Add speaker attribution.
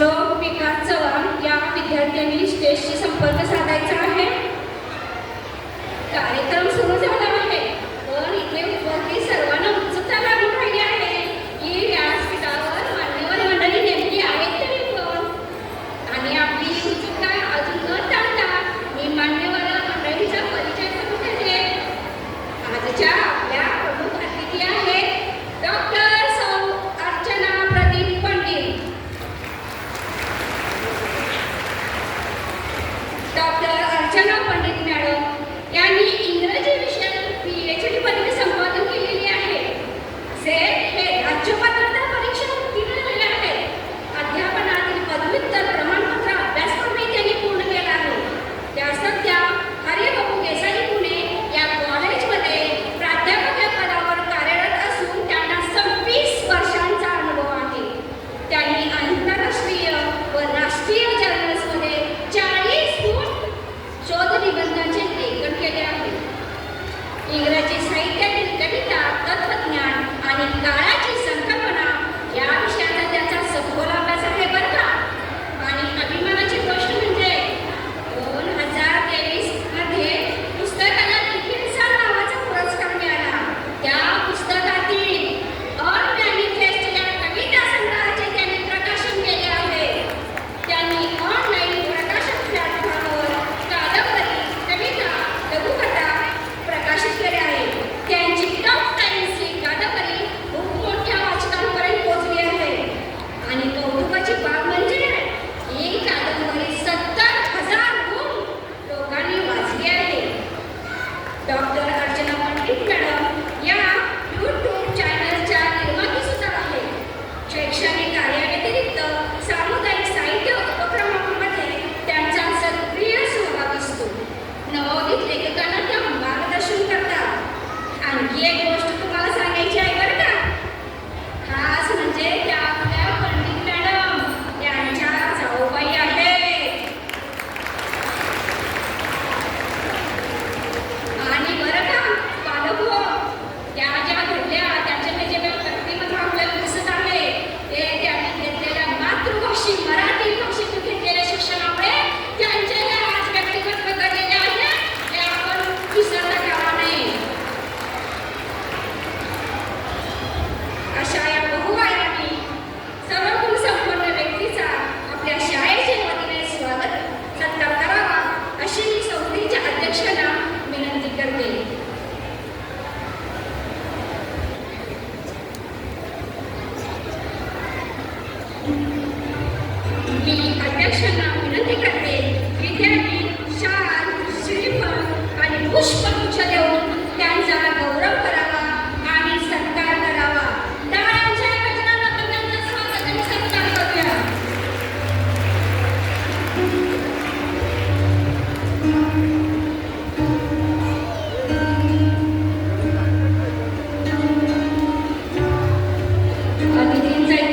Speaker 1: श्लोक विकास चव्हाण या विद्यार्थ्यांनी स्टेजशी संपर्क साधायचा आहे. कार्यक्रम सुरू झाला आहे, पण इथे वरती सर्वांना उत्सुकता लागून राहिली आहे की व्यासपीठावर मान्यवर मंडळी नेमकी आहेत तरी कोण. आणि आपली उत्सुकता अजून न टाळता मी मान्यवर मंडळीचा परिचय करून देते. आजच्या आपल्या प्रमुख अतिथी आहेत डॉक्टर सौ अर्चना प्रदीप पंडित. डॉक्टर अर्चना पंडित मॅडम यांनी इंग्रजी विषयात PhD पदवी संपादन केलेली आहे. सेट हे राज्य पात्रता परीक्षा उत्तीर्ण झाले आहेत. अध्यापनातील पदव्युत्तर प्रमाणपत्र अभ्यासक्रमही त्यांनी पूर्ण केला आहे. त्या सध्या हरिबाबू देसाई पुणे या कॉलेजमध्ये प्राध्यापक या पदावर कार्यरत असून त्यांना 26 वर्षांचा अनुभव आहे. त्यांनी आंतरराष्ट्रीय व राष्ट्रीय जर्नल्समध्ये 40 शोध निबंधांचे लेखन केले आहे. इंग्रजी साहित्यातील कविता, तत्त्वज्ञान आणि काळाची संकल्पना या विषयाचा त्याचा सखोल अभ्यास आहे बरं का. आणि अभिमानाची गोष्ट म्हणजे 2023 मध्ये पुस्तकाला लिखितसार नावाचा पुरस्कार मिळाला. त्या पुस्तकातील ऑन मॅनिफेस्ट या कविता संग्रहाचे त्यांनी प्रकाशन केले आहे. त्यांनी ऑनलाईन प्रकाशन प्लॅटफॉर्मवर कादंबरी, कविता, लघुकथा प्रकाशित केल्या आहेत. त्यांची टॉप टाइम्स ही कादंबरी खूप मोठ्या वाचकांपर्यंत पोहोचली आहे. आणि कौतुकाची बाब म्हणजे ही कादंबरी 70,000हून लोकांनी वाचली आहे. डॉक्टर अर्चना पंडित मॅडम या YouTube चॅनलच्या निर्माती सुद्धा आहेत. शैक्षणिक कार्याव्यतिरिक्त सामुदायिक साहित्य उपक्रमांमध्ये त्यांचा सक्रिय सहभाग असतो. नवोदित लेखकांना त्या मार्गदर्शन करतात. आणखी एक गोष्ट तुम्हाला सांगायची आहे बरं का. खास म्हणजे त्या आपल्या पंडित मॅडम यांच्या जाऊबाई आहेत. आणि बरं का पालक हो, त्या ज्या घडल्या त्यांच्या जे व्यक्तिमत्व आपल्याला दिसत आहे ते त्यांनी घेतलेल्या मातृभाषी मराठी भाषेतून घेतलेल्या शिक्षणामुळे त्यांचे आज व्यक्तिमत्व घडलेले आहे हे आपण विसरता कामा नये. अशा या बहुआयामी सर्वगुण संपन्न व्यक्तीचा आपल्या शाळेच्या वतीने स्वागत सत्कार करावा अशी मी संस्थेच्या अध्यक्षांना विनंती करते. मी अध्यक्षांना विनंती करते की त्यांनी शाल, श्रीफळ आणि पुष्पगुच्छ देऊन त्यांचा गौरव करावा आणि सत्कार करावा. टाळ्यांच्या गजरानं आपण त्यांचं स्वागत आणि सत्कार करूया. अतिथींचा